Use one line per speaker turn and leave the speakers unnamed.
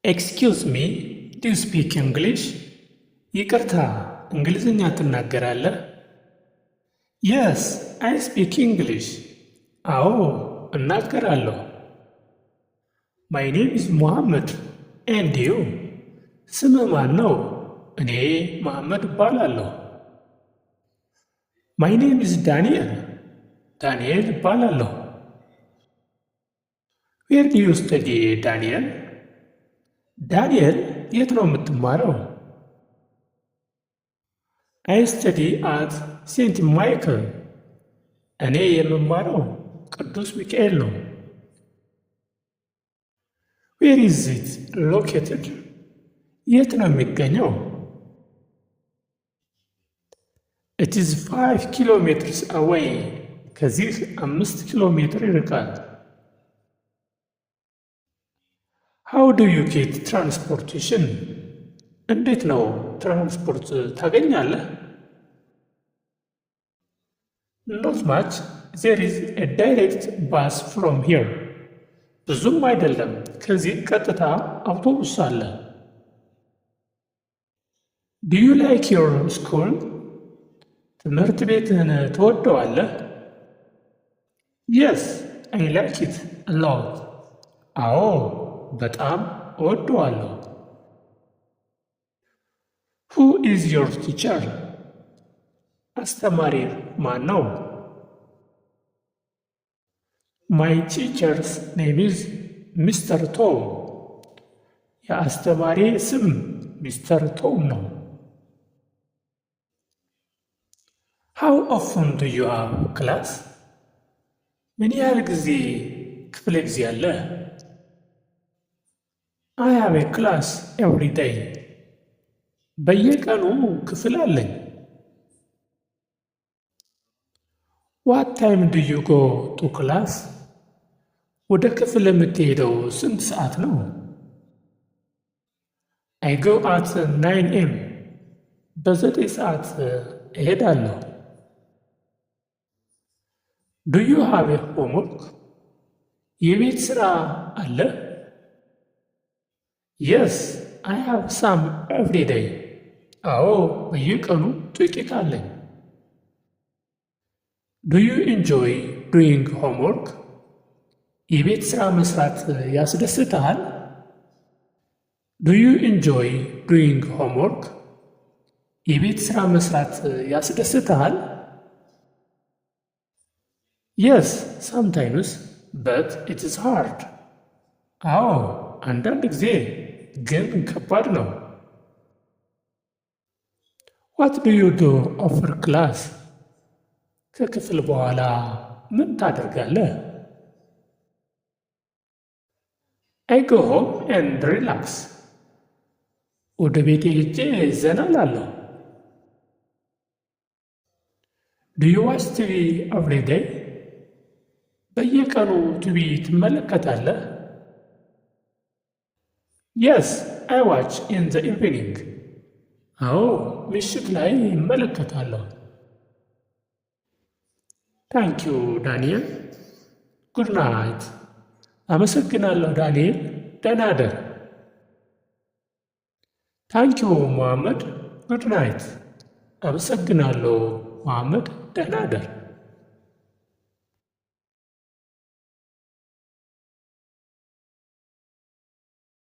ኤክስኪውዝ ሚ ዱ ዩ ስፒክ እንግሊሽ? ይቅርታ እንግሊዝኛ ትናገራለህ? የስ አይ ስፒክ እንግሊሽ። አዎ እናገራለሁ። ማይ ኔም ኢዝ ሙሐመድ ኤንድ ዩ? ስምህ ማን ነው? እኔ መሐመድ እባላለሁ። ማይ ኔም ኢዝ ዳንኤል። ዳንኤል እባላለሁ። ዌር ዱ ዩ ስተዲ ዳንኤል? ዳንኤል የት ነው የምትማረው? አይ ስተዲ አት ሴንት ማይክል። እኔ የምማረው ቅዱስ ሚካኤል ነው። ዌር ኢዝ ኢት ሎኬትድ? የት ነው የሚገኘው? ኢት ኢዝ 5 ኪሎ ሜትርስ አዌይ። ከዚህ 5 ኪሎ ሜትር ይርቃል። ሃው ዱ ዩ ጌት ትራንስፖርቴሽን? እንዴት ነው ትራንስፖርት ታገኛለህ? ኖት ማች ዜር ኢዝ ኤ ዳይሬክት ባስ ፍሮም ሂር። ብዙም አይደለም፣ ከዚህ ቀጥታ አውቶቡስ አለ። ዱ ዩ ላይክ ዮር ስኩል? ትምህርት ቤትህን ትወደዋለህ? የስ አይ ላይክ ኢት አ ሎት። አዎ በጣም እወደዋለሁ። ሁ ኢዝ ዮር ቲቸር? አስተማሪ ማን ነው? ማይ ቲቸርስ ኔም ኢዝ ሚስተር ቶም። የአስተማሪ ስም ሚስተር ቶም ነው። ሃው ኦፍን ዱ ዩ ሃቭ ክላስ? ምን ያህል ጊዜ ክፍለ ጊዜ አለ? አይ ሃቭ ኤ ክላስ ኤቭሪ ዴይ። በየቀኑ ክፍል አለኝ። ዋት ታይም ዱ ዩ ጎ ቱ ክላስ? ወደ ክፍል የምትሄደው ስንት ሰዓት ነው? አይ ጎ አት 9 ኤም። በ9 ሰዓት እሄዳለሁ። ዱ ዩ ሃቭ ኤ ሆምወርክ? የቤት ሥራ አለ? የስ አይ ሃቭ ሳም ኤቭሪ ዴይ። አዎ በየቀኑ ጥቂት አለኝ። ዱ ዩ ኢንጆይ ዱይንግ ሆምወርክ? የቤት ሥራ መስራት ያስደስትሃል? ዱ ዩ ኢንጆይ ዱይንግ ሆምወርክ? የቤት ሥራ መስራት ያስደስትሃል? የስ ሳምታይምስ በት ኢት ኢዝ ሃርድ። አዎ አንዳንድ ጊዜ ግን ከባድ ነው። ዋት ዱ ዩ ዱ አፍተር ክላስ? ከክፍል በኋላ ምን ታደርጋለህ? አይ ጎ ሆም ኤንድ ሪላክስ። ወደ ቤቴ ሄጄ ዘና እላለሁ። ዱ ዩ ዋች ቲቪ ኤቭሪ ዴይ? በየቀኑ ቲቪ ትመለከታለህ? የስ አይ ዋች ኢን ዘ ኢቭኒንግ። አዎ ምሽት ላይ ይመለከታለሁ። ታንክ ዩ ዳንኤል። ጉድ ናይት። አመሰግናለሁ ዳንኤል፣ ደህና እደር። ታንክ ዩ ሙሐመድ፣ ጉድ ናይት። አመሰግናለሁ ሙሐመድ፣ ደህና እደር።